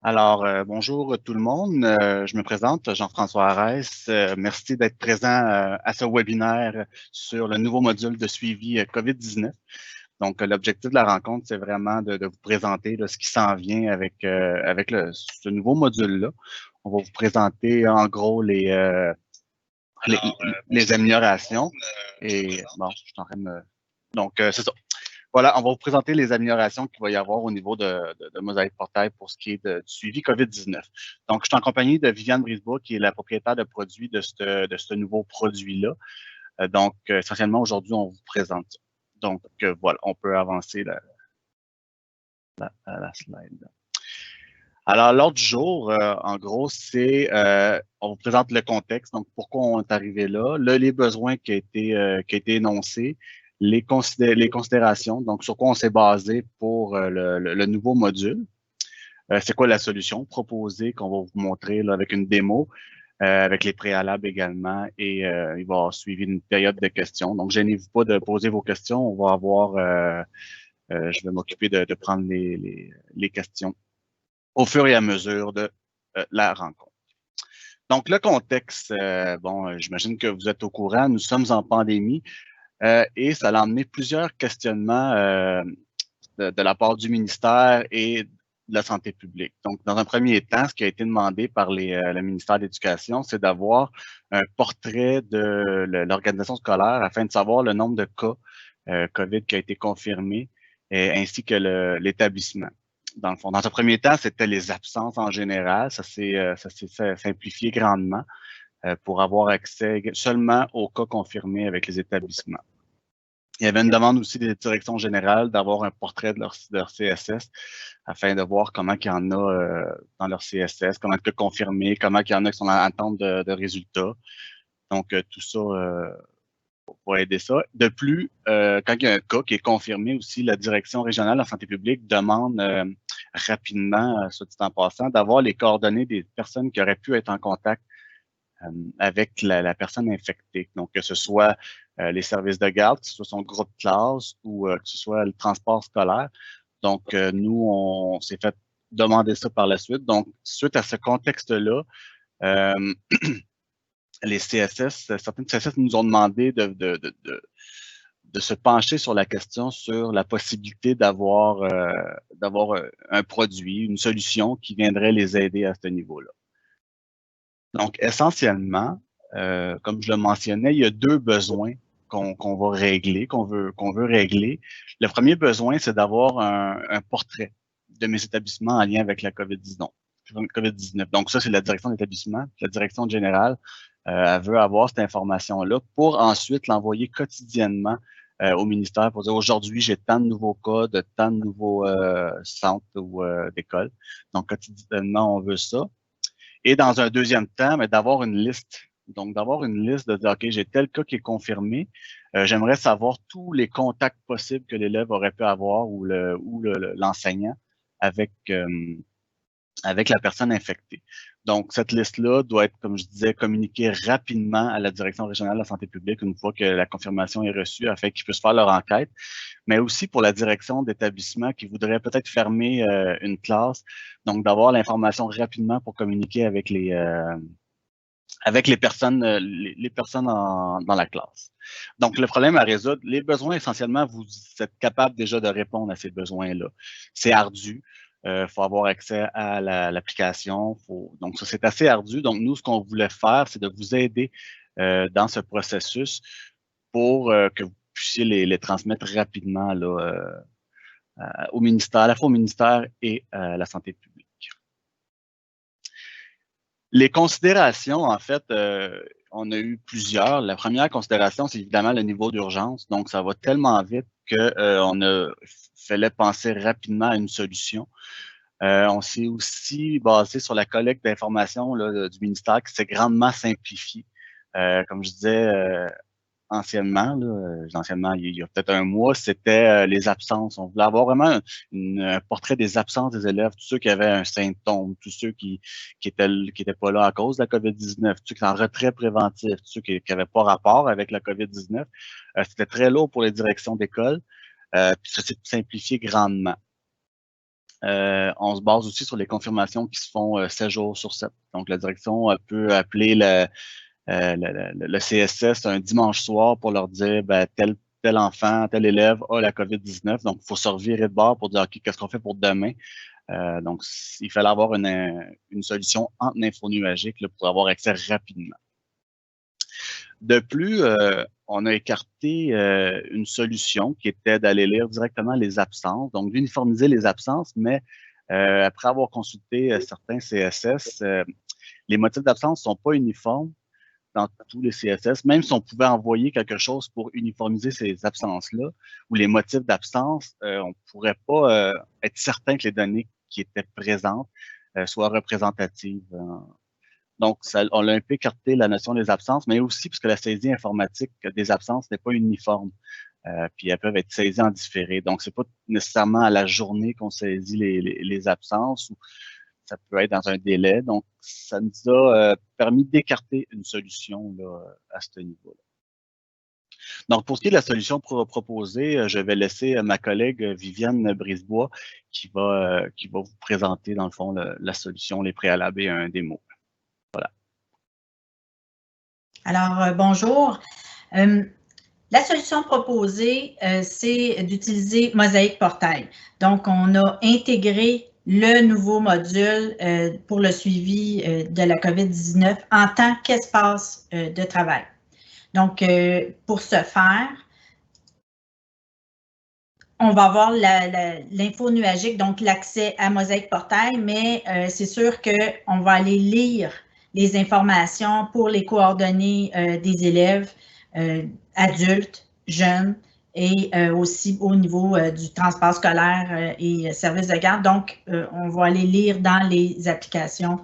Alors, bonjour tout le monde. Je me présente, Jean-François Arès. Merci d'être présent à ce webinaire sur le nouveau module de suivi COVID-19. Donc, l'objectif de la rencontre, c'est vraiment de vous présenter là, ce qui s'en vient avec ce nouveau module-là. On va vous présenter en gros les, les améliorations. Et bon, je suis en train de me... Donc, c'est ça. Voilà, on va vous présenter les améliorations qu'il va y avoir au niveau de Mosaïque Portail pour ce qui est du suivi COVID-19. Donc, je suis en compagnie de Viviane Brisebois, qui est la propriétaire de produits de ce nouveau produit-là. Donc, essentiellement, aujourd'hui, on vous présente ça. Donc, voilà, on peut avancer la slide. Alors, l'ordre du jour, en gros, c'est, on vous présente le contexte, donc pourquoi on est arrivé là, les besoins qui a été énoncés, les considérations, donc sur quoi on s'est basé pour le nouveau module, c'est quoi la solution proposée qu'on va vous montrer là, avec une démo, avec les préalables également, et il va y avoir suivi une période de questions. Donc, gênez-vous pas de poser vos questions, on va avoir, je vais m'occuper de prendre les questions au fur et à mesure de la rencontre. Donc, le contexte, j'imagine que vous êtes au courant, nous sommes en pandémie et ça a amené plusieurs questionnements de la part du ministère et de la santé publique. Donc, dans un premier temps, ce qui a été demandé par le ministère de l'Éducation, c'est d'avoir un portrait de l'organisation scolaire afin de savoir le nombre de cas COVID qui a été confirmé ainsi que l'établissement. Dans le fond, dans un premier temps, c'était les absences en général. Ça s'est simplifié grandement pour avoir accès seulement aux cas confirmés avec les établissements. Il y avait une demande aussi des directions générales d'avoir un portrait de leur CSS afin de voir comment il y en a dans leur CSS, comment il est confirmé, comment il y en a qui sont en attente de résultats. Donc, tout ça pour aider ça. De plus, quand il y a un cas qui est confirmé aussi, la direction régionale de la santé publique demande rapidement, soit dit en passant, d'avoir les coordonnées des personnes qui auraient pu être en contact avec la personne infectée. Donc, que ce soit les services de garde, que ce soit son groupe de classe ou que ce soit le transport scolaire. Donc, nous, on s'est fait demander ça par la suite. Donc, suite à ce contexte-là, les CSS, certaines CSS nous ont demandé de se pencher sur la question sur la possibilité d'avoir un produit, une solution qui viendrait les aider à ce niveau-là. Donc, essentiellement, comme je le mentionnais, il y a deux besoins qu'on va régler, qu'on veut régler. Le premier besoin, c'est d'avoir un portrait de mes établissements en lien avec la COVID-19. Donc, ça, c'est la direction d'établissement. La direction générale, elle veut avoir cette information-là pour ensuite l'envoyer quotidiennement au ministère pour dire aujourd'hui, j'ai tant de nouveaux cas, de tant de nouveaux centres ou d'écoles. Donc, quotidiennement, on veut ça. Et dans un deuxième temps, mais d'avoir une liste. Donc, d'avoir une liste de dire, OK, j'ai tel cas qui est confirmé. J'aimerais savoir tous les contacts possibles que l'élève aurait pu avoir ou l'enseignant avec, avec la personne infectée. Donc, cette liste-là doit être, comme je disais, communiquée rapidement à la Direction régionale de la santé publique une fois que la confirmation est reçue afin qu'ils puissent faire leur enquête, mais aussi pour la direction d'établissement qui voudrait peut-être fermer une classe. Donc, d'avoir l'information rapidement pour communiquer avec les personnes, les personnes dans la classe. Donc, le problème à résoudre, les besoins, essentiellement, vous êtes capable déjà de répondre à ces besoins-là. C'est ardu. Faut avoir accès à l'application. Donc, ça, c'est assez ardu. Donc, nous, ce qu'on voulait faire, c'est de vous aider dans ce processus pour que vous puissiez les transmettre rapidement là, au ministère, à la fois au ministère et à la santé publique. Les considérations, en fait, on a eu plusieurs. La première considération, c'est évidemment le niveau d'urgence. Donc, ça va tellement vite qu'on fallait penser rapidement à une solution. On s'est aussi basé sur la collecte d'informations du ministère qui s'est grandement simplifiée. Comme je disais, anciennement, il y a peut-être un mois, c'était les absences. On voulait avoir vraiment un portrait des absences des élèves, tous ceux qui avaient un symptôme, tous ceux qui étaient pas là à cause de la COVID-19, tous ceux qui étaient en retrait préventif, tous ceux qui n'avaient pas rapport avec la COVID-19. C'était très lourd pour les directions d'école, puis ça s'est simplifié grandement. On se base aussi sur les confirmations qui se font 7 jours sur 7. Donc, la direction peut appeler le CSS un dimanche soir pour leur dire ben, tel enfant, tel élève a la COVID-19. Donc, il faut se revirer de bord pour dire OK, qu'est-ce qu'on fait pour demain? Donc, il fallait avoir une solution entre l'infonuagique pour avoir accès rapidement. De plus, on a écarté une solution qui était d'aller lire directement les absences, donc d'uniformiser les absences, mais après avoir consulté certains CSS, les motifs d'absence ne sont pas uniformes dans tous les CSS, même si on pouvait envoyer quelque chose pour uniformiser ces absences-là, ou les motifs d'absence, on ne pourrait pas être certain que les données qui étaient présentes soient représentatives. Donc, on a un peu écarté la notion des absences, mais aussi parce que la saisie informatique des absences n'est pas uniforme. Puis elles peuvent être saisies en différé. Donc, c'est pas nécessairement à la journée qu'on saisit les absences, ou ça peut être dans un délai. Donc, ça nous a permis d'écarter une solution là, à ce niveau-là. Donc, pour ce qui est de la solution proposée, je vais laisser ma collègue Viviane Brisebois qui va vous présenter, dans le fond, la solution, les préalables et un démo. Voilà. Alors, bonjour. La solution proposée, c'est d'utiliser Mosaic Portail. Donc, on a intégré le nouveau module pour le suivi de la COVID-19 en tant qu'espace de travail. Donc, pour ce faire, on va avoir l'info nuagique, donc l'accès à Mosaic Portail, mais c'est sûr qu'on va aller lire les informations pour les coordonnées des élèves adultes, jeunes, et aussi au niveau du transport scolaire et services de garde. Donc, on va aller lire dans les applications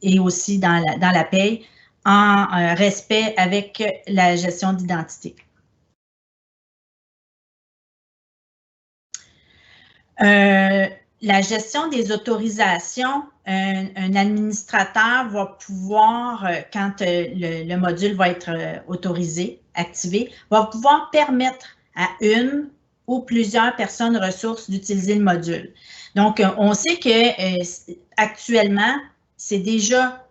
et aussi dans la paye en respect avec la gestion d'identité. La gestion des autorisations, un administrateur va pouvoir, quand le module va être autorisé, activé, va pouvoir permettre à une ou plusieurs personnes ressources d'utiliser le module. Donc, on sait que actuellement, c'est déjà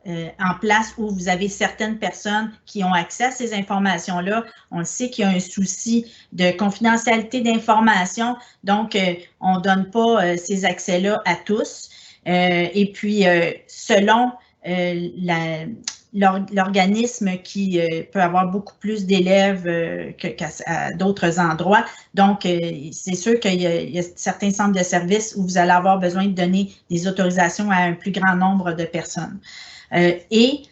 en place où vous avez certaines personnes qui ont accès à ces informations-là. On le sait qu'il y a un souci de confidentialité d'informations, donc on ne donne pas ces accès-là à tous. Et puis, selon l'organisme qui peut avoir beaucoup plus d'élèves qu'à d'autres endroits. Donc, c'est sûr qu'il y a certains centres de services où vous allez avoir besoin de donner des autorisations à un plus grand nombre de personnes. Et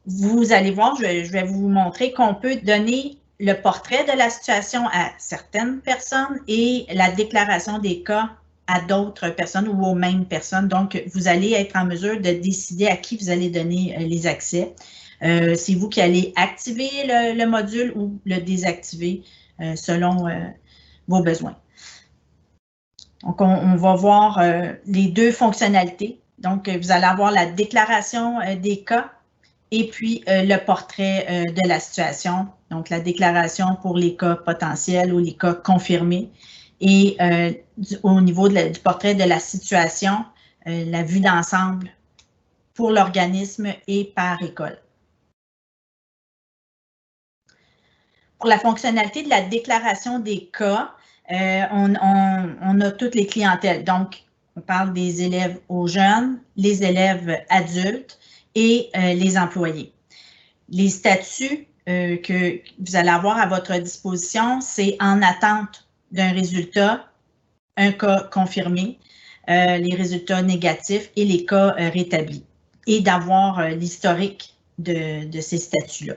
vous allez voir, je vais vous montrer qu'on peut donner le portrait de la situation à certaines personnes et la déclaration des cas à d'autres personnes ou aux mêmes personnes. Donc, vous allez être en mesure de décider à qui vous allez donner les accès. C'est vous qui allez activer le module ou le désactiver selon vos besoins. Donc, on va voir les deux fonctionnalités. Donc, vous allez avoir la déclaration des cas et puis le portrait de la situation. Donc, la déclaration pour les cas potentiels ou les cas confirmés. Et au niveau du portrait de la situation, la vue d'ensemble pour l'organisme et par école. Pour la fonctionnalité de la déclaration des cas, on a toutes les clientèles. Donc, on parle des élèves aux jeunes, les élèves adultes et les employés. Les statuts que vous allez avoir à votre disposition, c'est en attente d'un résultat, un cas confirmé, les résultats négatifs et les cas rétablis, et d'avoir l'historique de ces statuts-là.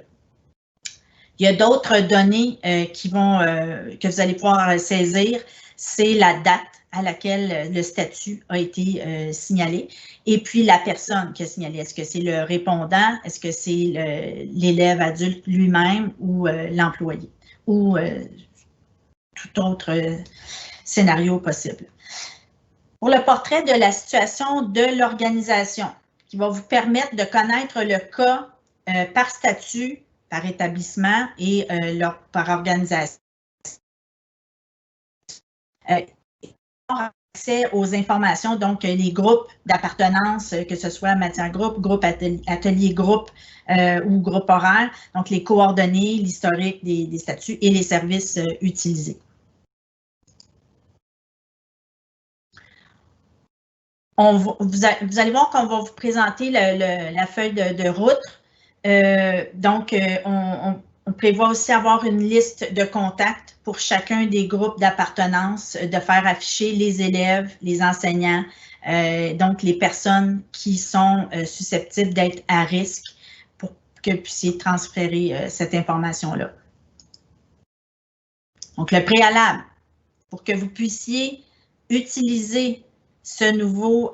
Il y a d'autres données que vous allez pouvoir saisir, c'est la date à laquelle le statut a été signalé et puis la personne qui a signalé. Est-ce que c'est le répondant, est-ce que c'est l'élève adulte lui-même ou l'employé ou tout autre scénario possible. Pour le portrait de la situation de l'organisation, qui va vous permettre de connaître le cas par statut, par établissement et par organisation. accès aux informations, donc les groupes d'appartenance, que ce soit matière groupe, groupe atelier groupe ou groupe horaire, donc les coordonnées, l'historique des statuts et les services utilisés. Vous allez voir qu'on va vous présenter la feuille de route. Donc, on prévoit aussi avoir une liste de contacts pour chacun des groupes d'appartenance, de faire afficher les élèves, les enseignants, donc les personnes qui sont susceptibles d'être à risque pour que vous puissiez transférer cette information-là. Donc, le préalable, pour que vous puissiez utiliser ce nouveau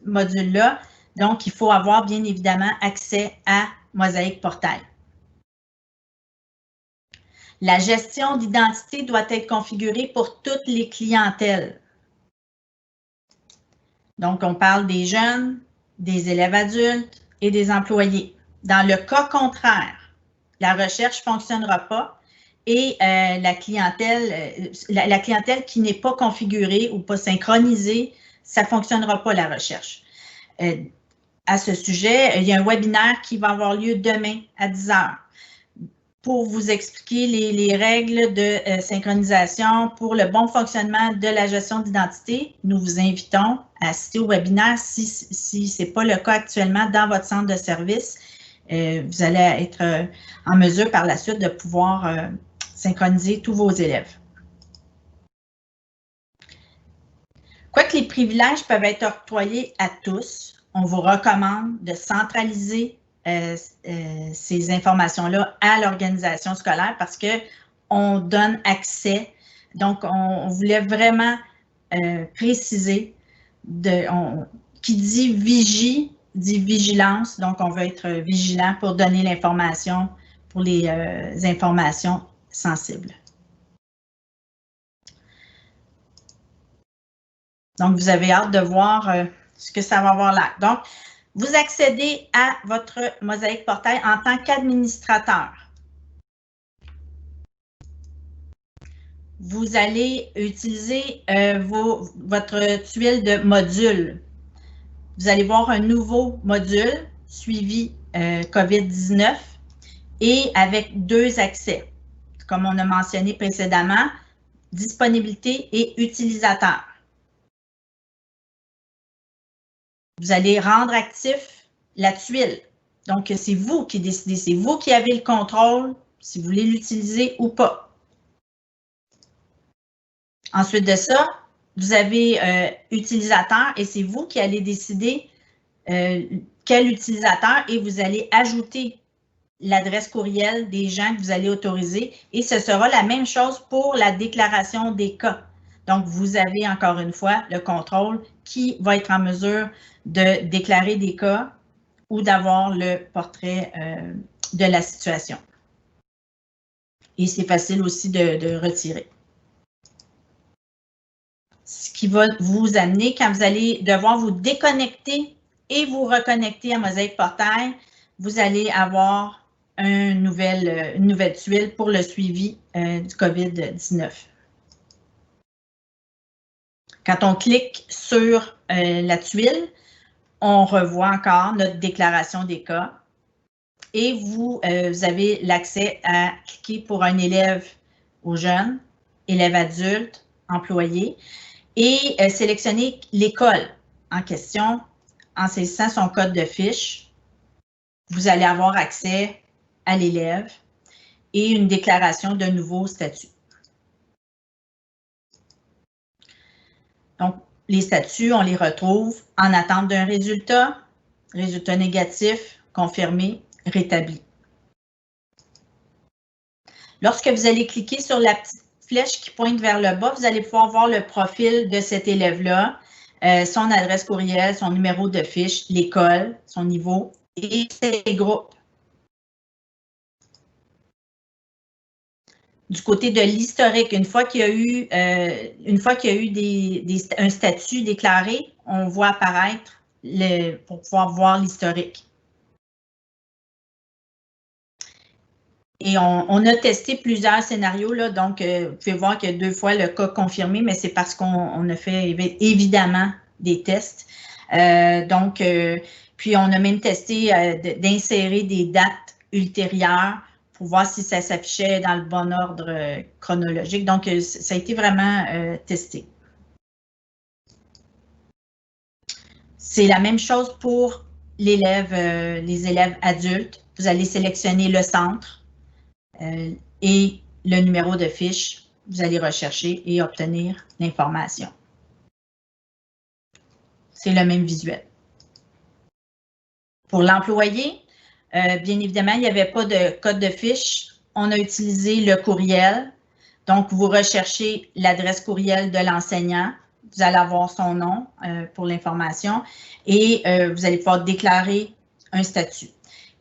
module-là, donc il faut avoir bien évidemment accès à Mosaic Portail. La gestion d'identité doit être configurée pour toutes les clientèles. Donc, on parle des jeunes, des élèves adultes et des employés. Dans le cas contraire, la recherche ne fonctionnera pas et la clientèle qui n'est pas configurée ou pas synchronisée, ça ne fonctionnera pas, la recherche. À ce sujet, il y a un webinaire qui va avoir lieu demain à 10 h pour vous expliquer les règles de synchronisation pour le bon fonctionnement de la gestion d'identité. Nous vous invitons à assister au webinaire si ce n'est pas le cas actuellement dans votre centre de service. Vous allez être en mesure par la suite de pouvoir synchroniser tous vos élèves. Quoique les privilèges peuvent être octroyés à tous, on vous recommande de centraliser ces informations-là à l'organisation scolaire parce qu'on donne accès. Donc, on voulait vraiment préciser, qui dit vigie, dit vigilance. Donc, on veut être vigilant pour donner l'information pour les informations sensibles. Donc, vous avez hâte de voir ce que ça va avoir là. Donc, vous accédez à votre Mosaic Portail en tant qu'administrateur. Vous allez utiliser votre tuile de modules. Vous allez voir un nouveau module suivi COVID-19 et avec 2 accès, comme on a mentionné précédemment, disponibilité et utilisateur. Vous allez rendre actif la tuile. Donc, c'est vous qui décidez, c'est vous qui avez le contrôle si vous voulez l'utiliser ou pas. Ensuite de ça, vous avez utilisateur et c'est vous qui allez décider quel utilisateur et vous allez ajouter l'adresse courriel des gens que vous allez autoriser et ce sera la même chose pour la déclaration des cas. Donc, vous avez encore une fois le contrôle qui va être en mesure de déclarer des cas ou d'avoir le portrait de la situation. Et c'est facile aussi de retirer. Ce qui va vous amener, quand vous allez devoir vous déconnecter et vous reconnecter à Mosaic Portail, vous allez avoir une nouvelle tuile pour le suivi du COVID-19. Quand on clique sur la tuile, on revoit encore notre déclaration des cas et vous avez l'accès à cliquer pour un élève ou jeune, élève adulte, employé et sélectionner l'école en question en saisissant son code de fiche. Vous allez avoir accès à l'élève et une déclaration de nouveau statut. Donc, les statuts, on les retrouve en attente d'un résultat négatif, confirmé, rétabli. Lorsque vous allez cliquer sur la petite flèche qui pointe vers le bas, vous allez pouvoir voir le profil de cet élève-là, son adresse courriel, son numéro de fiche, l'école, son niveau et ses groupes. Du côté de l'historique, une fois qu'il y a eu, un statut déclaré, on voit apparaître pour pouvoir voir l'historique. Et on a testé plusieurs scénarios, là, donc vous pouvez voir qu'il y a 2 fois le cas confirmé, mais c'est parce qu'on a fait évidemment des tests. Puis on a même testé d'insérer des dates ultérieures pour voir si ça s'affichait dans le bon ordre chronologique. Donc, ça a été vraiment testé. C'est la même chose pour les élèves adultes. Vous allez sélectionner le centre et le numéro de fiche. Vous allez rechercher et obtenir l'information. C'est le même visuel. Pour l'employé, bien évidemment, il n'y avait pas de code de fiche. On a utilisé le courriel. Donc, vous recherchez l'adresse courriel de l'enseignant. Vous allez avoir son nom pour l'information et vous allez pouvoir déclarer un statut.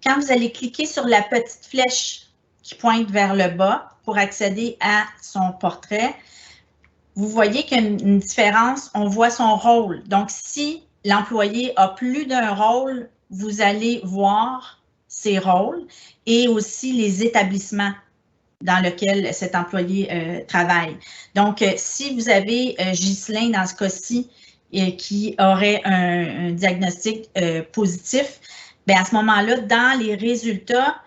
Quand vous allez cliquer sur la petite flèche qui pointe vers le bas pour accéder à son portrait, vous voyez qu'il y a une différence. On voit son rôle. Donc, si l'employé a plus d'un rôle, vous allez voir ses rôles et aussi les établissements dans lesquels cet employé travaille. Donc, si vous avez Ghislain dans ce cas-ci qui aurait un diagnostic positif, bien à ce moment-là, dans les résultats,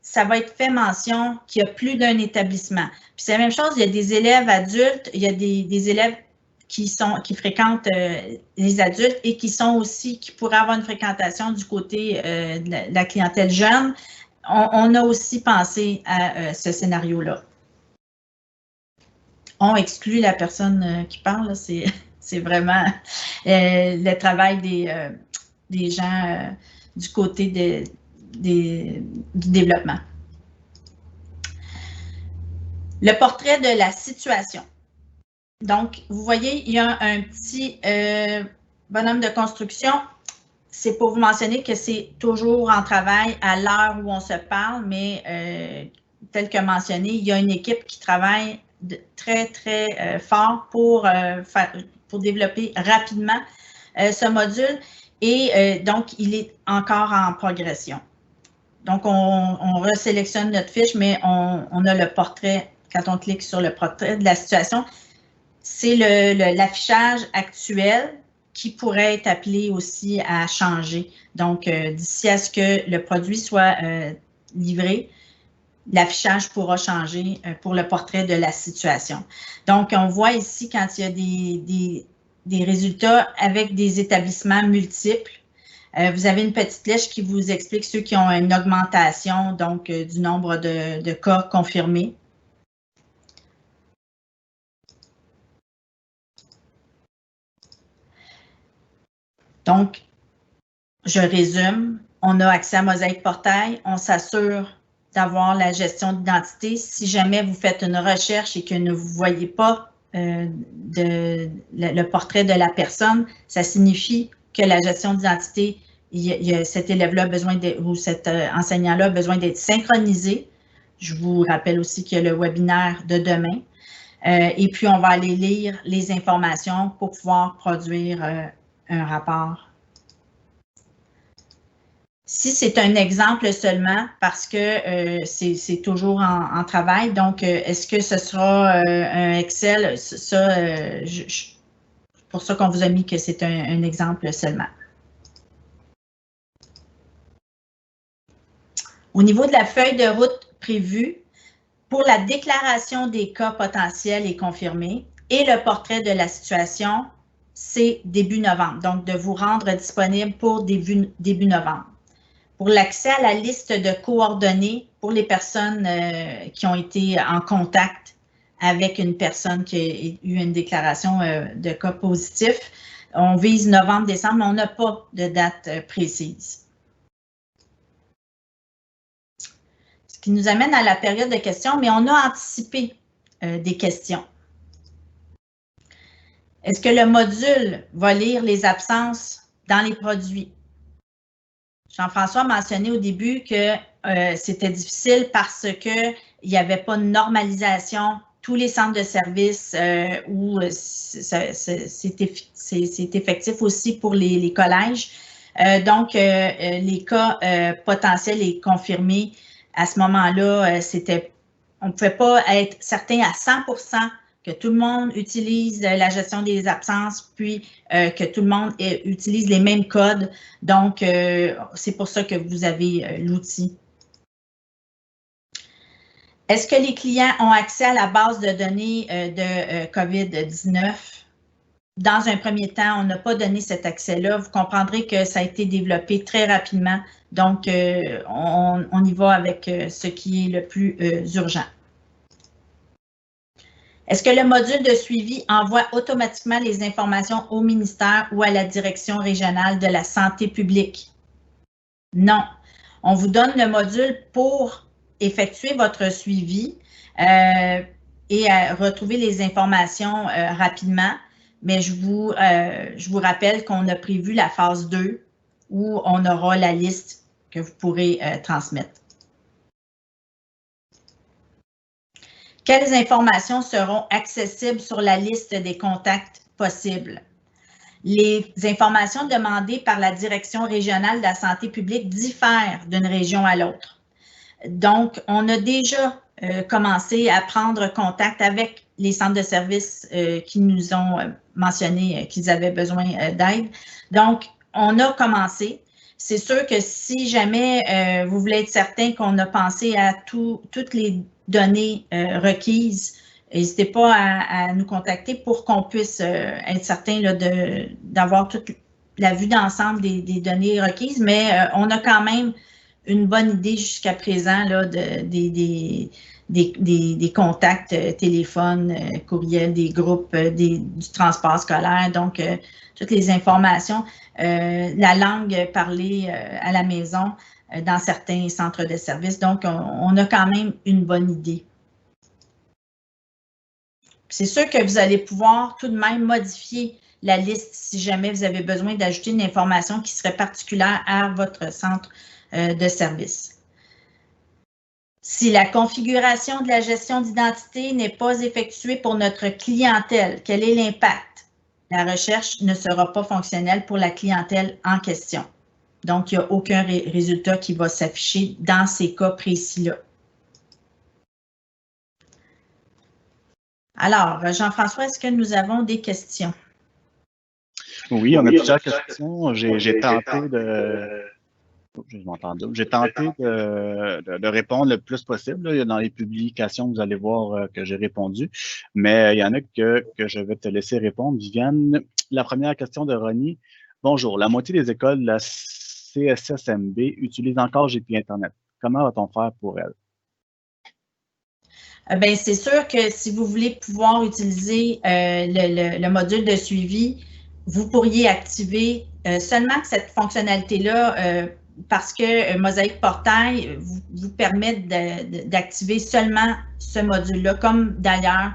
ça va être fait mention qu'il y a plus d'un établissement. Puis c'est la même chose, il y a des élèves adultes, il y a des élèves qui fréquentent les adultes et qui pourraient avoir une fréquentation du côté de la clientèle jeune. On a aussi pensé à ce scénario-là. On exclut la personne qui parle, c'est vraiment le travail des gens du côté du développement. Le portrait de la situation. Donc, vous voyez, il y a un petit bonhomme de construction. C'est pour vous mentionner que c'est toujours en travail à l'heure où on se parle, mais tel que mentionné, il y a une équipe qui travaille très, très fort pour développer rapidement ce module et donc, il est encore en progression. Donc, on resélectionne notre fiche, mais on a le portrait, quand on clique sur le portrait de la situation, c'est l'affichage actuel qui pourrait être appelé aussi à changer. Donc, d'ici à ce que le produit soit livré, l'affichage pourra changer pour le portrait de la situation. Donc, on voit ici quand il y a des résultats avec des établissements multiples, vous avez une petite flèche qui vous explique ceux qui ont une augmentation donc du nombre de cas confirmés. Donc, je résume, on a accès à Mosaïque Portail, on s'assure d'avoir la gestion d'identité. Si jamais vous faites une recherche et que ne vous voyez pas le portrait de la personne, ça signifie que la gestion d'identité, cet élève-là ou cet enseignant-là a besoin d'être synchronisé. Je vous rappelle aussi qu'il y a le webinaire de demain. Et puis, on va aller lire les informations pour pouvoir produire un rapport. Si c'est un exemple seulement, parce que c'est toujours en travail, donc est-ce que ce sera un Excel? Pour ça qu'on vous a mis que c'est un exemple seulement. Au niveau de la feuille de route prévue, pour la déclaration des cas potentiels et confirmés et le portrait de la situation, c'est début novembre. Donc, de vous rendre disponible pour début novembre. Pour l'accès à la liste de coordonnées pour les personnes qui ont été en contact avec une personne qui a eu une déclaration de cas positif, on vise novembre-décembre, mais on n'a pas de date précise. Ce qui nous amène à la période de questions, mais on a anticipé des questions. Est-ce que le module va lire les absences dans les produits? Jean-François a mentionné au début que c'était difficile parce qu'il n'y avait pas de normalisation. Tous les centres de services où c'est effectif aussi pour les collèges. Donc, les cas potentiels et confirmés À ce moment-là, on ne pouvait pas être certain à 100% que tout le monde utilise la gestion des absences, puis que tout le monde utilise les mêmes codes. Donc, c'est pour ça que vous avez l'outil. Est-ce que les clients ont accès à la base de données de COVID-19? Dans un premier temps, on n'a pas donné cet accès-là. Vous comprendrez que ça a été développé très rapidement. Donc, on y va avec ce qui est le plus urgent. Est-ce que le module de suivi envoie automatiquement les informations au ministère ou à la direction régionale de la santé publique? Non. On vous donne le module pour effectuer votre suivi et retrouver les informations rapidement. Mais je vous rappelle qu'on a prévu la phase 2 où on aura la liste que vous pourrez transmettre. Quelles informations seront accessibles sur la liste des contacts possibles? Les informations demandées par la Direction régionale de la santé publique diffèrent d'une région à l'autre. Donc, on a déjà commencé à prendre contact avec les centres de services qui nous ont mentionné qu'ils avaient besoin d'aide. Donc, on a commencé. C'est sûr que si jamais vous voulez être certain qu'on a pensé à toutes les données requises, n'hésitez pas à nous contacter pour qu'on puisse être certain d'avoir toute la vue d'ensemble des données requises, mais on a quand même une bonne idée jusqu'à présent là, des contacts téléphone, courriel, des groupes, du transport scolaire, donc toutes les informations, la langue parlée à la maison dans certains centres de services. Donc, on a quand même une bonne idée. C'est sûr que vous allez pouvoir tout de même modifier la liste si jamais vous avez besoin d'ajouter une information qui serait particulière à votre centre de service. Si la configuration de la gestion d'identité n'est pas effectuée pour notre clientèle, quel est l'impact? La recherche ne sera pas fonctionnelle pour la clientèle en question. Donc, il n'y a aucun résultat qui va s'afficher dans ces cas précis-là. Alors, Jean-François, est-ce que nous avons des questions? Oui, on a plusieurs questions. J'ai tenté de... J'ai tenté de répondre le plus possible. Là. Dans les publications, vous allez voir que j'ai répondu. Mais il y en a que je vais te laisser répondre. Viviane, la première question de Ronnie. Bonjour, la moitié des écoles de la CSSMB utilisent encore GP Internet. Comment va-t-on faire pour elle? Bien, c'est sûr que si vous voulez pouvoir utiliser le module de suivi, vous pourriez activer seulement cette fonctionnalité-là parce que Mosaïque Portail vous permet d'activer seulement ce module-là, comme d'ailleurs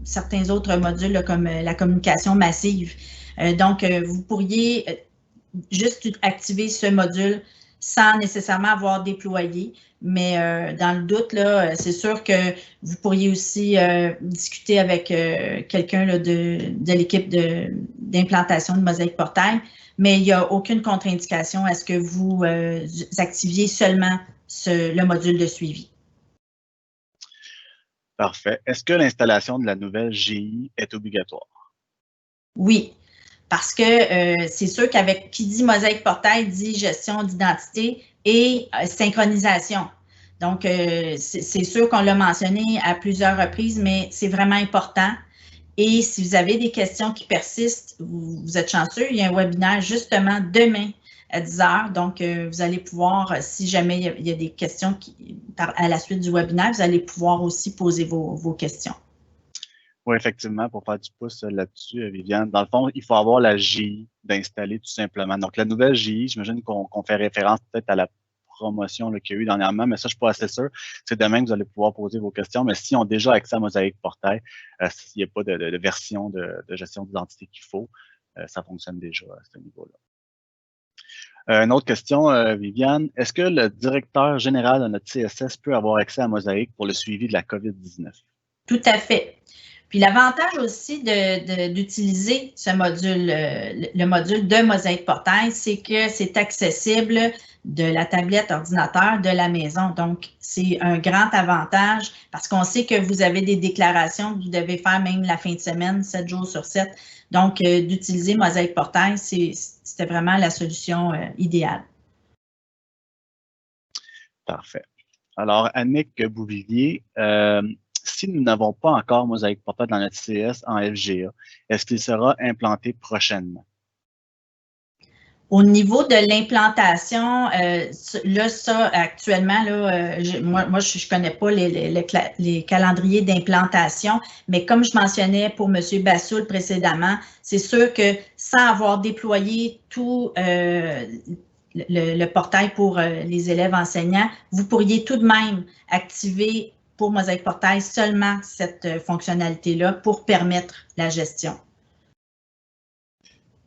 certains autres modules là, comme la communication massive. Donc, vous pourriez juste activer ce module sans nécessairement avoir déployé. Mais dans le doute, là, c'est sûr que vous pourriez aussi discuter avec quelqu'un de l'équipe d'implantation de Mosaïque Portail, mais il n'y a aucune contre-indication à ce que vous activiez seulement le module de suivi. Parfait. Est-ce que l'installation de la nouvelle GI est obligatoire? Oui. Parce que c'est sûr qu'avec qui dit Mosaïque Portail dit gestion d'identité et synchronisation. Donc, c'est sûr qu'on l'a mentionné à plusieurs reprises, mais c'est vraiment important. Et si vous avez des questions qui persistent, vous êtes chanceux, il y a un webinaire justement demain à 10 h. Donc, vous allez pouvoir, si jamais il y a des questions à la suite du webinaire, vous allez pouvoir aussi poser vos questions. Oui, effectivement, pour faire du pouce là-dessus, Viviane. Dans le fond, il faut avoir la GI d'installer tout simplement. Donc, la nouvelle GI, j'imagine qu'on fait référence peut-être à la promotion qu'il y a eu dernièrement, mais ça, je ne suis pas assez sûr. C'est demain que vous allez pouvoir poser vos questions. Mais si on a déjà accès à Mosaïque Portail, s'il n'y a pas de version de gestion d'identité qu'il faut, ça fonctionne déjà à ce niveau-là. Une autre question, Viviane. Est-ce que le directeur général de notre CSS peut avoir accès à Mosaïque pour le suivi de la COVID-19? Tout à fait. Puis l'avantage aussi d'utiliser ce module, le module de Mosaïque Portail, c'est que c'est accessible de la tablette ordinateur de la maison. Donc, c'est un grand avantage parce qu'on sait que vous avez des déclarations que vous devez faire même la fin de semaine, 7 jours sur 7. Donc, d'utiliser Mosaïque Portail, c'était vraiment la solution idéale. Parfait. Alors, Annick Bouvillier, si nous n'avons pas encore Mosaïque Portail dans notre CS en FGA, est-ce qu'il sera implanté prochainement? Au niveau de l'implantation, là, ça, actuellement, là, moi, je ne connais pas les calendriers d'implantation, mais comme je mentionnais pour M. Bassoul précédemment, c'est sûr que sans avoir déployé tout le portail pour les élèves enseignants, vous pourriez tout de même activer pour Mosaïque Portail seulement cette fonctionnalité-là pour permettre la gestion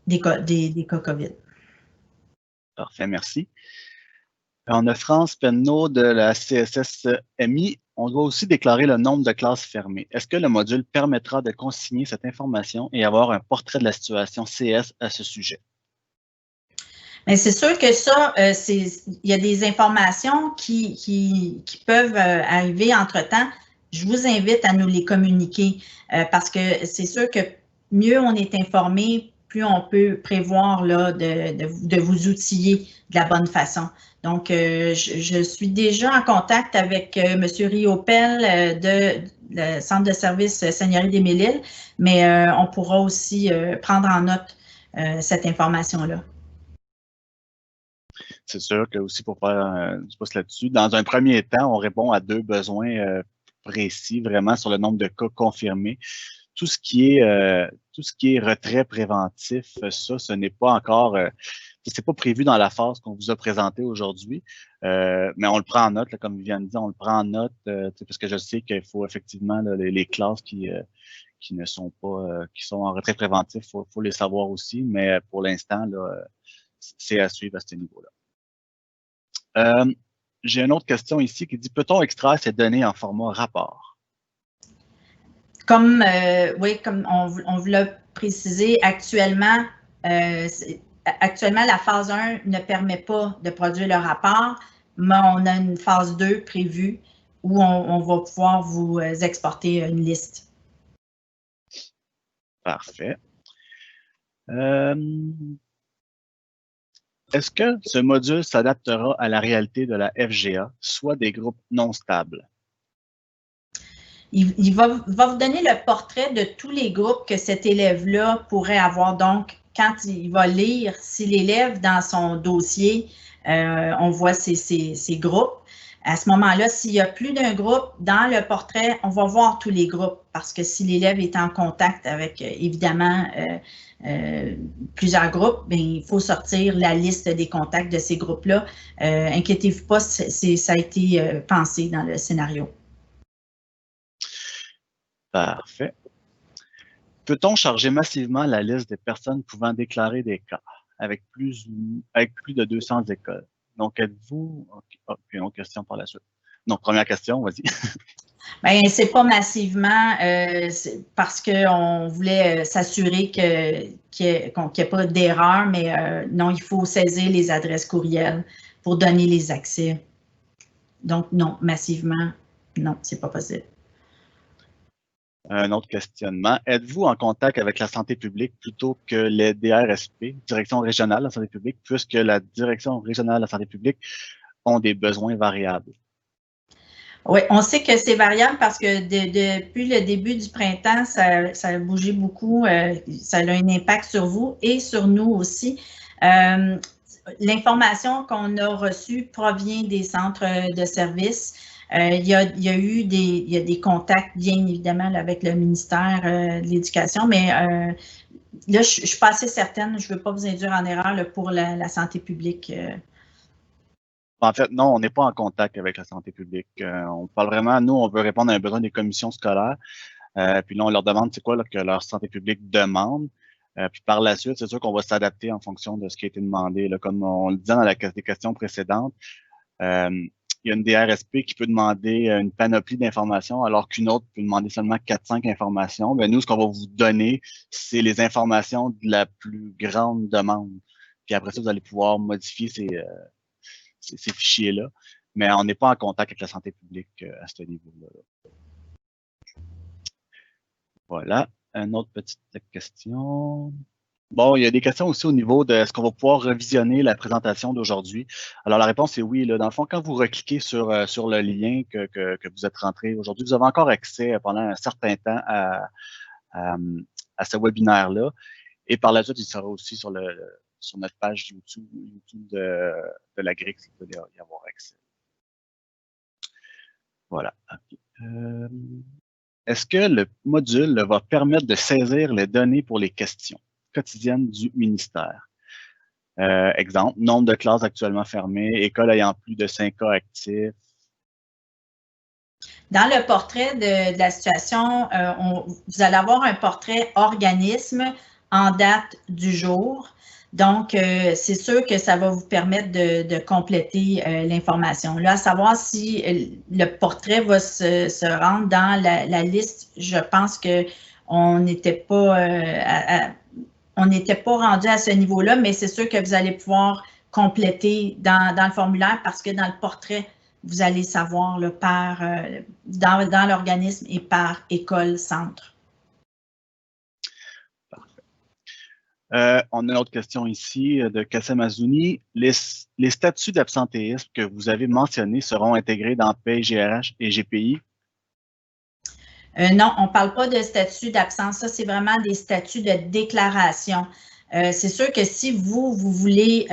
des cas COVID. Parfait, merci. On a France Penneau de la CSSMI. On doit aussi déclarer le nombre de classes fermées. Est-ce que le module permettra de consigner cette information et avoir un portrait de la situation CS à ce sujet? Mais c'est sûr que ça, il y a des informations qui peuvent arriver entre-temps. Je vous invite à nous les communiquer parce que c'est sûr que mieux on est informé, plus on peut prévoir là, de vous outiller de la bonne façon. Donc, je suis déjà en contact avec M. Riopel le Centre de services Seigneurie des Mille-Îles, mais on pourra aussi prendre en note cette information-là. C'est sûr que aussi pour faire du pouce là-dessus, dans un premier temps, on répond à 2 besoins précis, vraiment sur le nombre de cas confirmés. Tout ce qui est retrait préventif, ça, ce n'est pas encore, c'est pas prévu dans la phase qu'on vous a présentée aujourd'hui, mais on le prend en note, là, comme Viviane dit, on le prend en note, parce que je sais qu'il faut effectivement là, les classes qui ne sont pas, qui sont en retrait préventif, faut les savoir aussi, mais pour l'instant, là, c'est à suivre à ce niveau-là. J'ai une autre question ici qui dit, peut-on extraire ces données en format rapport? Comme, oui, comme on vous l'a précisé, actuellement, la phase 1 ne permet pas de produire le rapport, mais on a une phase 2 prévue où on va pouvoir vous exporter une liste. Parfait. Est-ce que ce module s'adaptera à la réalité de la FGA, soit des groupes non stables? Il va vous donner le portrait de tous les groupes que cet élève-là pourrait avoir. Donc, quand il va lire, si l'élève dans son dossier, on voit ses groupes, à ce moment-là, s'il y a plus d'un groupe, dans le portrait, on va voir tous les groupes parce que si l'élève est en contact avec, évidemment, plusieurs groupes, bien, il faut sortir la liste des contacts de ces groupes-là. Inquiétez-vous pas, ça a été pensé dans le scénario. Parfait. Peut-on charger massivement la liste des personnes pouvant déclarer des cas avec plus de 200 écoles? Donc, êtes-vous... Puis une autre question par la suite. Donc, première question, vas-y. Bien, c'est pas massivement parce qu'on voulait s'assurer qu'il n'y ait pas d'erreur, mais non, il faut saisir les adresses courriels pour donner les accès. Donc, non, massivement, non, c'est pas possible. Un autre questionnement. Êtes-vous en contact avec la santé publique plutôt que les DRSP, Direction régionale de la santé publique, puisque la Direction régionale de la santé publique ont des besoins variables? Oui, on sait que c'est variable parce que depuis le début du printemps, ça a bougé beaucoup. Ça a un impact sur vous et sur nous aussi. L'information qu'on a reçue provient des centres de services. Il y a eu des contacts, bien évidemment, là, avec le ministère de l'Éducation, mais là, je suis pas assez certaine, je ne veux pas vous induire en erreur là, pour la santé publique. En fait, non, on n'est pas en contact avec la santé publique. On parle vraiment, nous, on veut répondre à un besoin des commissions scolaires. Puis là, on leur demande c'est quoi là, que leur santé publique demande. Puis par la suite, c'est sûr qu'on va s'adapter en fonction de ce qui a été demandé. Là, comme on le disait dans les questions précédentes, y a une DRSP qui peut demander une panoplie d'informations, alors qu'une autre peut demander seulement 4-5 informations. Ben, nous, ce qu'on va vous donner, c'est les informations de la plus grande demande. Puis après ça, vous allez pouvoir modifier ces fichiers-là. Mais on n'est pas en contact avec la santé publique à ce niveau-là. Voilà. Une autre petite question. Bon, il y a des questions aussi au niveau de est-ce qu'on va pouvoir revisionner la présentation d'aujourd'hui. Alors, la réponse est oui. Là. Dans le fond, quand vous recliquez sur le lien que vous êtes rentré aujourd'hui, vous avez encore accès pendant un certain temps à ce webinaire-là. Et par la suite, il sera aussi sur notre page YouTube de la GRIC si vous voulez y avoir accès. Voilà. Est-ce que le module va permettre de saisir les données pour les questions quotidiennes du ministère? Exemple, nombre de classes actuellement fermées, école ayant plus de 5 cas actifs. Dans le portrait de la situation, vous allez avoir un portrait organisme en date du jour. Donc, c'est sûr que ça va vous permettre de compléter l'information. Là, à savoir si le portrait va se rendre dans la liste, je pense qu'on n'était pas rendu à ce niveau-là, mais c'est sûr que vous allez pouvoir compléter dans le formulaire parce que dans le portrait, vous allez savoir là, dans l'organisme et par école centre. On a une autre question ici de Kassem Azouni. Les statuts d'absentéisme que vous avez mentionnés seront intégrés dans PGRH et GPI? Non, on ne parle pas de statut d'absence. Ça, c'est vraiment des statuts de déclaration. C'est sûr que si vous voulez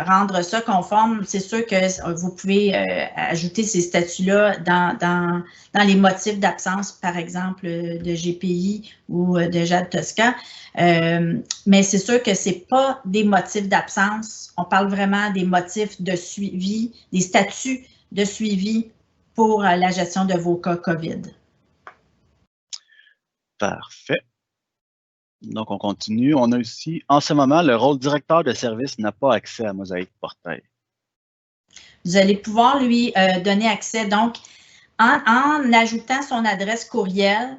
rendre ça conforme, c'est sûr que vous pouvez ajouter ces statuts-là dans les motifs d'absence, par exemple, de GPI ou de Jade Tosca. Mais c'est sûr que ce n'est pas des motifs d'absence. On parle vraiment des motifs de suivi, des statuts de suivi pour la gestion de vos cas COVID. Parfait. Donc, on continue. On a aussi, en ce moment, le rôle directeur de service n'a pas accès à Mosaïque Portail. Vous allez pouvoir lui donner accès. Donc, en ajoutant son adresse courriel,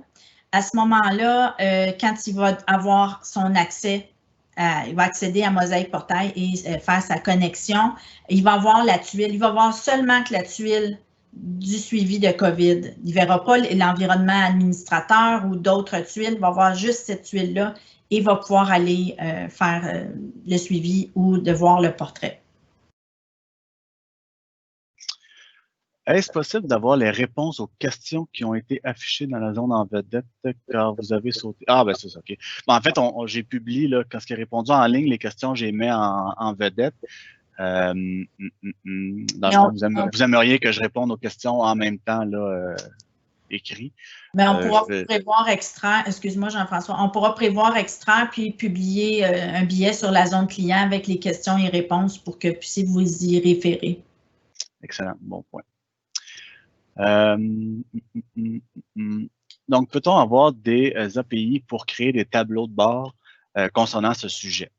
à ce moment-là, quand il va avoir son accès, il va accéder à Mosaïque Portail et faire sa connexion, il va voir la tuile. Il va voir seulement que la tuile du suivi de COVID. Il ne verra pas l'environnement administrateur ou d'autres tuiles. Il va voir juste cette tuile-là et va pouvoir aller faire le suivi ou de voir le portrait. Est-ce possible d'avoir les réponses aux questions qui ont été affichées dans la zone en vedette car vous avez sauté? Ah, ben c'est ça, OK. Bon, en fait, j'ai publié, là, quand il a répondu en ligne, les questions, j'ai mis en vedette. Dans le fond, vous aimeriez que je réponde aux questions en même temps, là, écrit. Mais on pourra prévoir extraire, excuse-moi Jean-François, on pourra prévoir extraire puis publier un billet sur la zone client avec les questions et réponses pour que puissiez vous y référer. Excellent, bon point. Donc, peut-on avoir des API pour créer des tableaux de bord concernant ce sujet?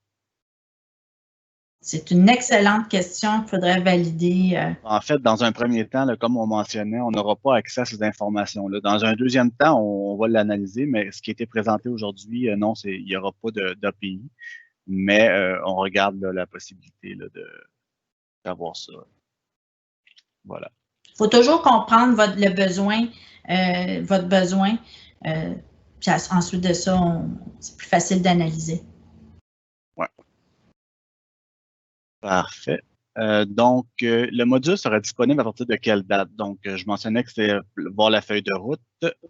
C'est une excellente question qu'il faudrait valider. En fait, dans un premier temps, là, comme on mentionnait, on n'aura pas accès à ces informations-là. Dans un deuxième temps, on va l'analyser, mais ce qui a été présenté aujourd'hui, non, il n'y aura pas d'API, mais on regarde là, la possibilité d'avoir ça. Voilà. Il faut toujours comprendre votre besoin. Puis ensuite de ça, c'est plus facile d'analyser. Ouais. Parfait. Donc, le module sera disponible à partir de quelle date? Donc, je mentionnais que c'était voir la feuille de route.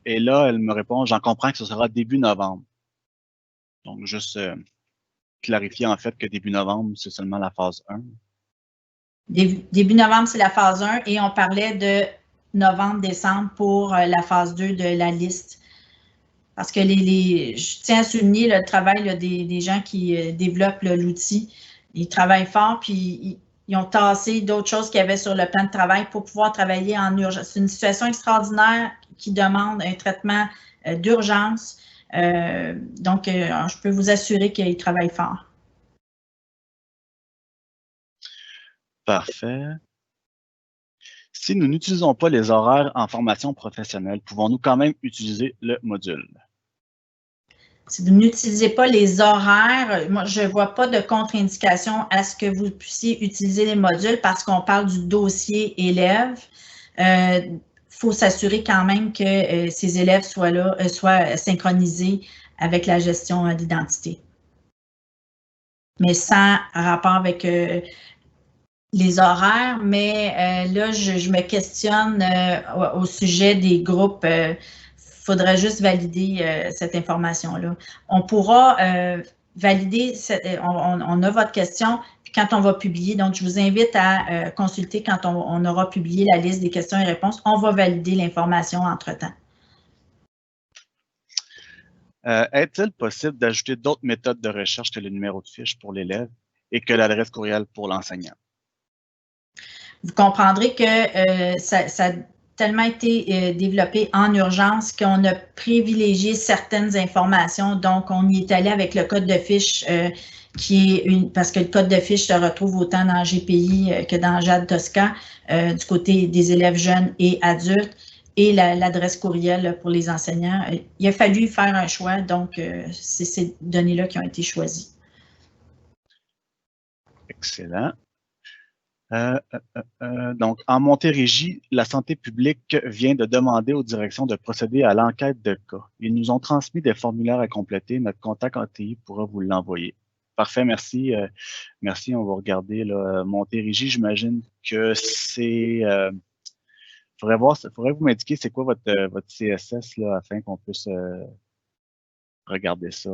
Et là, elle me répond, j'en comprends que ce sera début novembre. Donc, juste clarifier en fait que début novembre, c'est seulement la phase 1. Début novembre, c'est la phase 1 et on parlait de novembre-décembre pour la phase 2 de la liste. Parce que je tiens à souligner le travail là, des gens qui développent l'outil. Ils travaillent fort, puis ils ont tassé d'autres choses qu'il y avait sur le plan de travail pour pouvoir travailler en urgence. C'est une situation extraordinaire qui demande un traitement d'urgence. Donc, je peux vous assurer qu'ils travaillent fort. Parfait. Si nous n'utilisons pas les horaires en formation professionnelle, pouvons-nous quand même utiliser le module? Si vous n'utilisez pas les horaires, moi, je ne vois pas de contre-indication à ce que vous puissiez utiliser les modules parce qu'on parle du dossier élève. Faut s'assurer quand même que ces élèves soient là, soient synchronisés avec la gestion d'identité. Mais sans rapport avec les horaires, mais là, je me questionne au sujet des groupes. Faudrait juste valider cette information-là. On pourra valider, on a votre question quand on va publier. Donc, je vous invite à consulter quand on aura publié la liste des questions et réponses. On va valider l'information entre-temps. Est-il possible d'ajouter d'autres méthodes de recherche que le numéro de fiche pour l'élève et que l'adresse courriel pour l'enseignant? Vous comprendrez que ça a tellement été développé en urgence qu'on a privilégié certaines informations. Donc, on y est allé avec le code de fiche qui est parce que le code de fiche se retrouve autant dans GPI que dans JAD TOSCA du côté des élèves jeunes et adultes et l'adresse courriel pour les enseignants. Il a fallu faire un choix, donc c'est ces données-là qui ont été choisies. Excellent. Donc, en Montérégie, la santé publique vient de demander aux directions de procéder à l'enquête de cas. Ils nous ont transmis des formulaires à compléter. Notre contact en TI pourra vous l'envoyer. Parfait, merci. Merci, on va regarder là, Montérégie. J'imagine que c'est... faudrait vous m'indiquer c'est quoi votre CSS là, afin qu'on puisse regarder ça.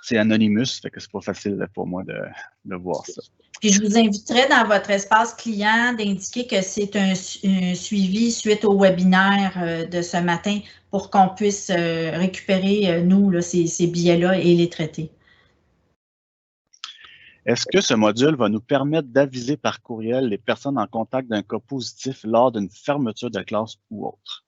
C'est Anonymous, fait que c'est pas facile pour moi de voir ça. Puis je vous inviterai dans votre espace client d'indiquer que c'est un suivi suite au webinaire de ce matin pour qu'on puisse récupérer, nous, là, ces billets-là et les traiter. Est-ce que ce module va nous permettre d'aviser par courriel les personnes en contact d'un cas positif lors d'une fermeture de classe ou autre?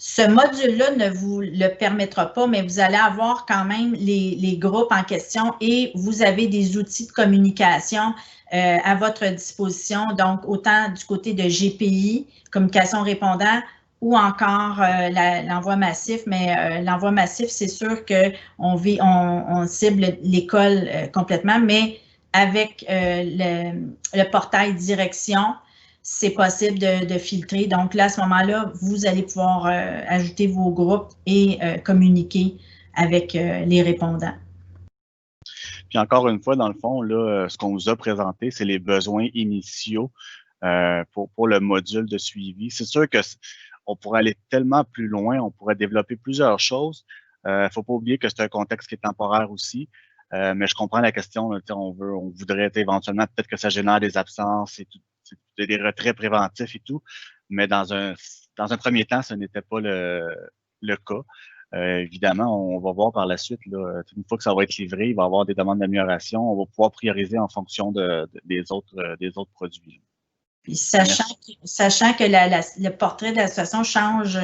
Ce module-là ne vous le permettra pas, mais vous allez avoir quand même les groupes en question et vous avez des outils de communication à votre disposition, donc autant du côté de GPI, communication répondant, ou encore l'envoi massif. Mais l'envoi massif, c'est sûr qu'on cible l'école complètement, mais avec le portail direction, c'est possible de filtrer. Donc là, à ce moment-là, vous allez pouvoir ajouter vos groupes et communiquer avec les répondants. Puis encore une fois, dans le fond, là, ce qu'on vous a présenté, c'est les besoins initiaux pour le module de suivi. C'est sûr que on pourrait aller tellement plus loin, on pourrait développer plusieurs choses. Faut pas oublier que c'est un contexte qui est temporaire aussi. Mais je comprends la question. Là, on voudrait éventuellement peut-être que ça génère des absences et tout, des retraits préventifs et tout. Mais dans un premier temps, ce n'était pas le cas. Évidemment, on va voir par la suite, là, une fois que ça va être livré, il va y avoir des demandes d'amélioration. On va pouvoir prioriser en fonction des autres produits. Puis sachant que le portrait de la situation change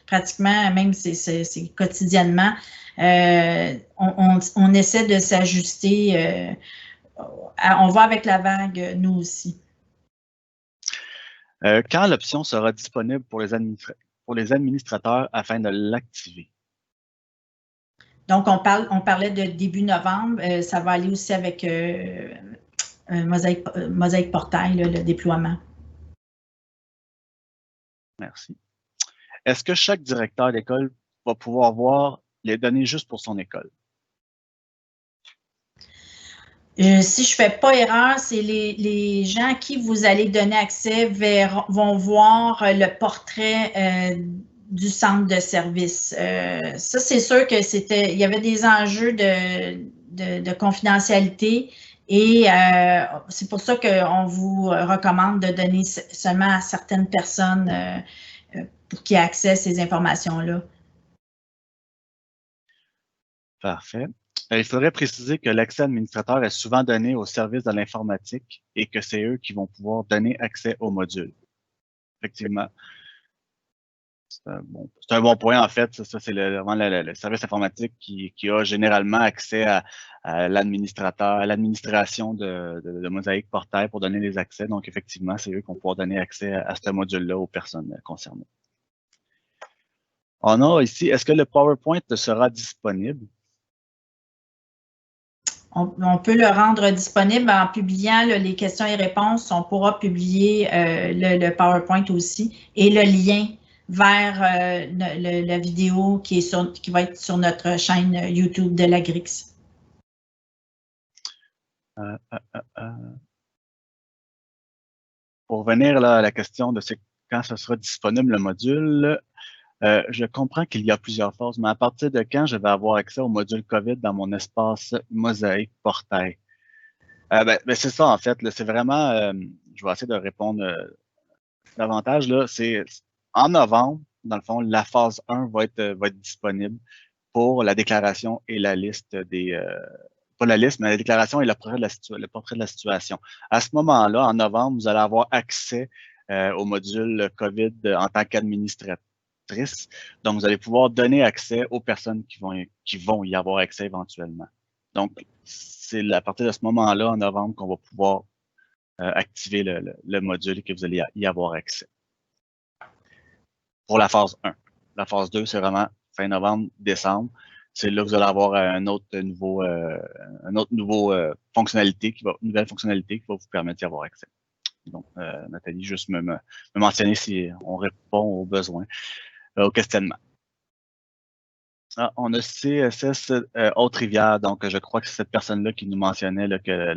pratiquement, même c'est quotidiennement, on essaie de s'ajuster. On va avec la vague, nous aussi. Quand l'option sera disponible pour les administrateurs afin de l'activer? Donc, on parlait de début novembre. Ça va aller aussi avec Mosaïque Portail, là, le déploiement. Merci. Est-ce que chaque directeur d'école va pouvoir voir les données juste pour son école? Si je ne fais pas erreur, c'est les gens à qui vous allez donner accès vont voir le portrait du centre de service. Ça, c'est sûr que il y avait des enjeux de confidentialité et c'est pour ça qu'on vous recommande de donner seulement à certaines personnes pour qu'ils aient accès à ces informations-là. Parfait. Il faudrait préciser que l'accès administrateur est souvent donné aux services de l'informatique et que c'est eux qui vont pouvoir donner accès au module. Effectivement. C'est un bon point, en fait. Ça c'est vraiment le service informatique qui a généralement accès à l'administration de Mosaic Portail pour donner les accès. Donc, effectivement, c'est eux qui vont pouvoir donner accès à ce module-là aux personnes concernées. On a ici, est-ce que le PowerPoint sera disponible? On peut le rendre disponible en publiant les questions et réponses. On pourra publier le PowerPoint aussi et le lien vers la vidéo qui va être sur notre chaîne YouTube de l'Agrix. Pour revenir là, à la question de quand ce sera disponible le module, je comprends qu'il y a plusieurs phases, mais à partir de quand je vais avoir accès au module COVID dans mon espace Mosaic Portail? C'est ça, en fait. C'est vraiment, je vais essayer de répondre davantage. C'est en novembre, dans le fond, la phase 1 va être disponible pour la déclaration et la liste des... pas la liste, mais la déclaration et le portrait de la situation. À ce moment-là, en novembre, vous allez avoir accès au module COVID en tant qu'administratrice. Donc, vous allez pouvoir donner accès aux personnes qui vont y avoir accès éventuellement. Donc, c'est à partir de ce moment-là, en novembre, qu'on va pouvoir activer le module et que vous allez y avoir accès. Pour la phase 1. La phase 2, c'est vraiment fin novembre, décembre. C'est là que vous allez avoir une nouvelle fonctionnalité qui va vous permettre d'y avoir accès. Donc, Nathalie, juste me mentionner si on répond aux besoins, aux questionnements. On a CSS Haute-Rivière, donc je crois que c'est cette personne-là qui nous mentionnait là, que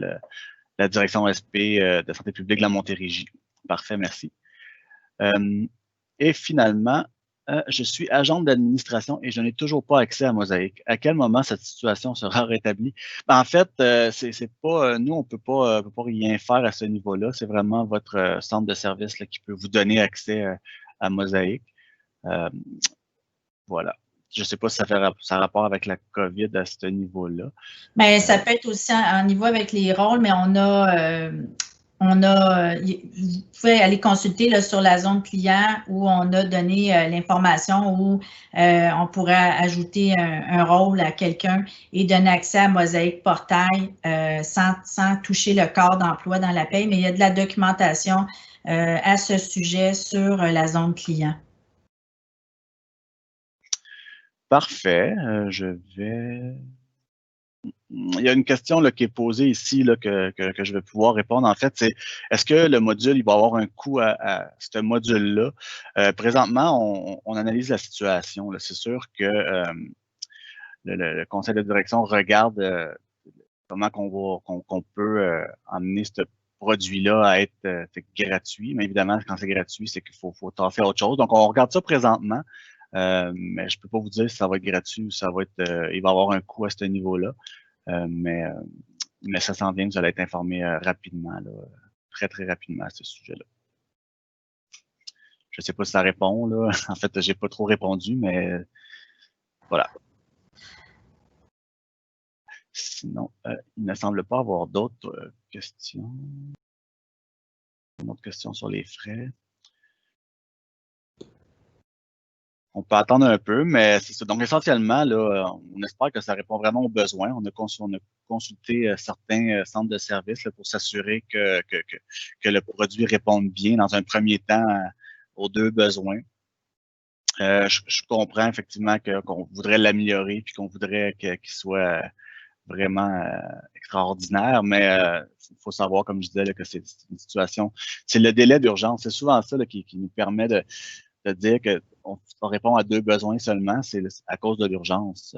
la direction SP de santé publique de la Montérégie. Parfait, merci. Et finalement, je suis agent d'administration et je n'ai toujours pas accès à Mosaic. À quel moment cette situation sera rétablie? En fait, c'est pas nous, on peut pas rien faire à ce niveau-là. C'est vraiment votre centre de service là, qui peut vous donner accès à Mosaic. Voilà. Je ne sais pas si ça a rapport avec la COVID à ce niveau-là. Mais ça peut être aussi en niveau avec les rôles, mais vous pouvez aller consulter là, sur la zone client où on a donné l'information où on pourrait ajouter un rôle à quelqu'un et donner accès à Mosaic Portail sans toucher le corps d'emploi dans la paie, mais il y a de la documentation à ce sujet sur la zone client. Parfait. Il y a une question là, qui est posée ici là, que je vais pouvoir répondre. En fait, c'est est-ce que le module il va avoir un coût à ce module-là? Présentement, on analyse la situation. C'est sûr que le conseil de direction regarde comment qu'on peut emmener ce produit-là à être gratuit. Mais évidemment, quand c'est gratuit, c'est qu'il faut tasser autre chose. Donc, on regarde ça présentement. Mais je peux pas vous dire si ça va être gratuit ou ça va être, il va y avoir un coût à ce niveau-là. Mais ça s'en vient, vous allez être informé rapidement, là, très, très rapidement à ce sujet-là. Je sais pas si ça répond, là. En fait, j'ai pas trop répondu, mais voilà. Sinon, il ne semble pas avoir d'autres questions. Une autre question sur les frais. On peut attendre un peu, mais c'est ça. Donc, essentiellement, là, on espère que ça répond vraiment aux besoins. On a consulté certains centres de services là, pour s'assurer que le produit réponde bien dans un premier temps aux deux besoins. Je comprends effectivement qu'on voudrait l'améliorer puis qu'on voudrait qu'il soit vraiment extraordinaire, mais il faut savoir, comme je disais, là, que c'est une situation, c'est le délai d'urgence. C'est souvent ça là, qui nous permet de dire qu'on répond à deux besoins seulement, c'est à cause de l'urgence.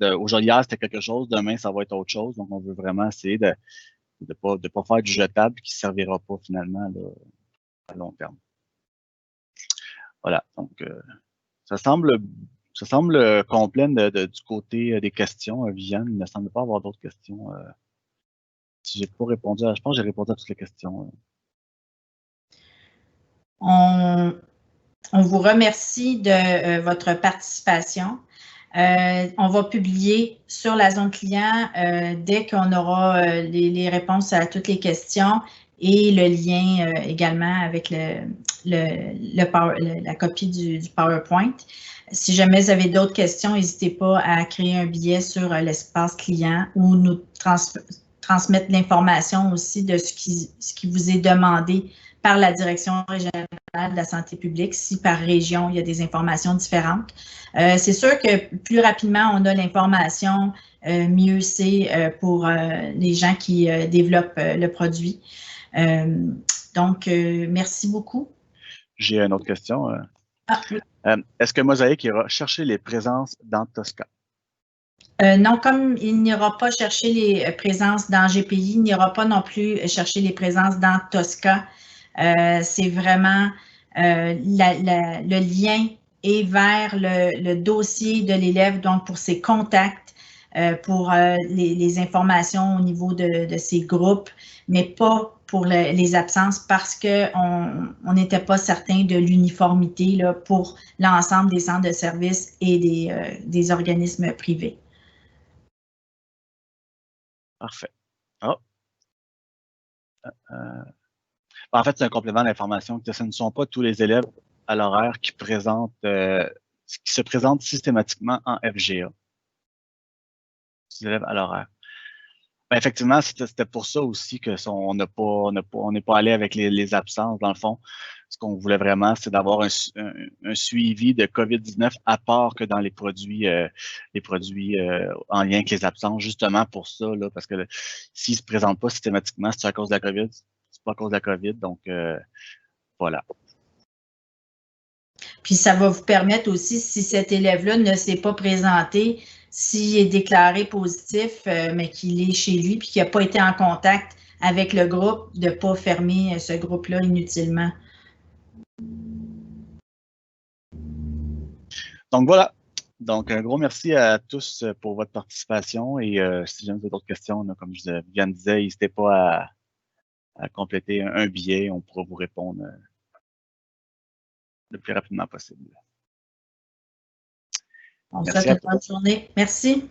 Aujourd'hui, hier, c'était quelque chose, demain, ça va être autre chose. Donc, on veut vraiment essayer de pas faire du jetable qui ne servira pas finalement là, à long terme. Voilà, donc ça semble complet du côté des questions. Viviane, il ne semble pas avoir d'autres questions. Si j'ai pas répondu je pense que j'ai répondu à toutes les questions. On vous remercie de votre participation. On va publier sur la zone client dès qu'on aura les réponses à toutes les questions et le lien également avec la copie du PowerPoint. Si jamais vous avez d'autres questions, n'hésitez pas à créer un billet sur l'espace client ou nous transmettre l'information aussi de ce qui vous est demandé par la Direction régionale de la santé publique, si par région, il y a des informations différentes. C'est sûr que plus rapidement on a l'information, mieux c'est pour les gens qui développent le produit. Donc, merci beaucoup. J'ai une autre question. Oui. Est-ce que Mosaic ira chercher les présences dans Tosca? Non, comme il n'ira pas chercher les présences dans GPI, il n'ira pas non plus chercher les présences dans Tosca. C'est vraiment le lien est vers le dossier de l'élève, donc pour ses contacts, pour les informations au niveau de ses groupes, mais pas pour les absences parce qu'on n'était pas certain de l'uniformité pour l'ensemble des centres de services et des organismes privés. Parfait. Oh. En fait, c'est un complément d'information que ce ne sont pas tous les élèves à l'horaire qui se présentent systématiquement en FGA. Les élèves à l'horaire. Ben, effectivement, c'était pour ça aussi que on n'est pas allé avec les absences. Dans le fond, ce qu'on voulait vraiment, c'est d'avoir un suivi de COVID-19 à part que dans les produits en lien avec les absences, justement pour ça, là, parce que s'ils ne se présentent pas systématiquement, c'est à cause de la COVID, c'est pas à cause de la COVID, donc voilà. Puis ça va vous permettre aussi, si cet élève-là ne s'est pas présenté, s'il est déclaré positif, mais qu'il est chez lui puis qu'il n'a pas été en contact avec le groupe, de ne pas fermer ce groupe-là inutilement. Donc voilà. Donc, un gros merci à tous pour votre participation et si jamais vous avez d'autres questions, là, comme Viviane disait, n'hésitez pas à compléter un billet, on pourra vous répondre le plus rapidement possible. On vous souhaite une bonne journée. Merci.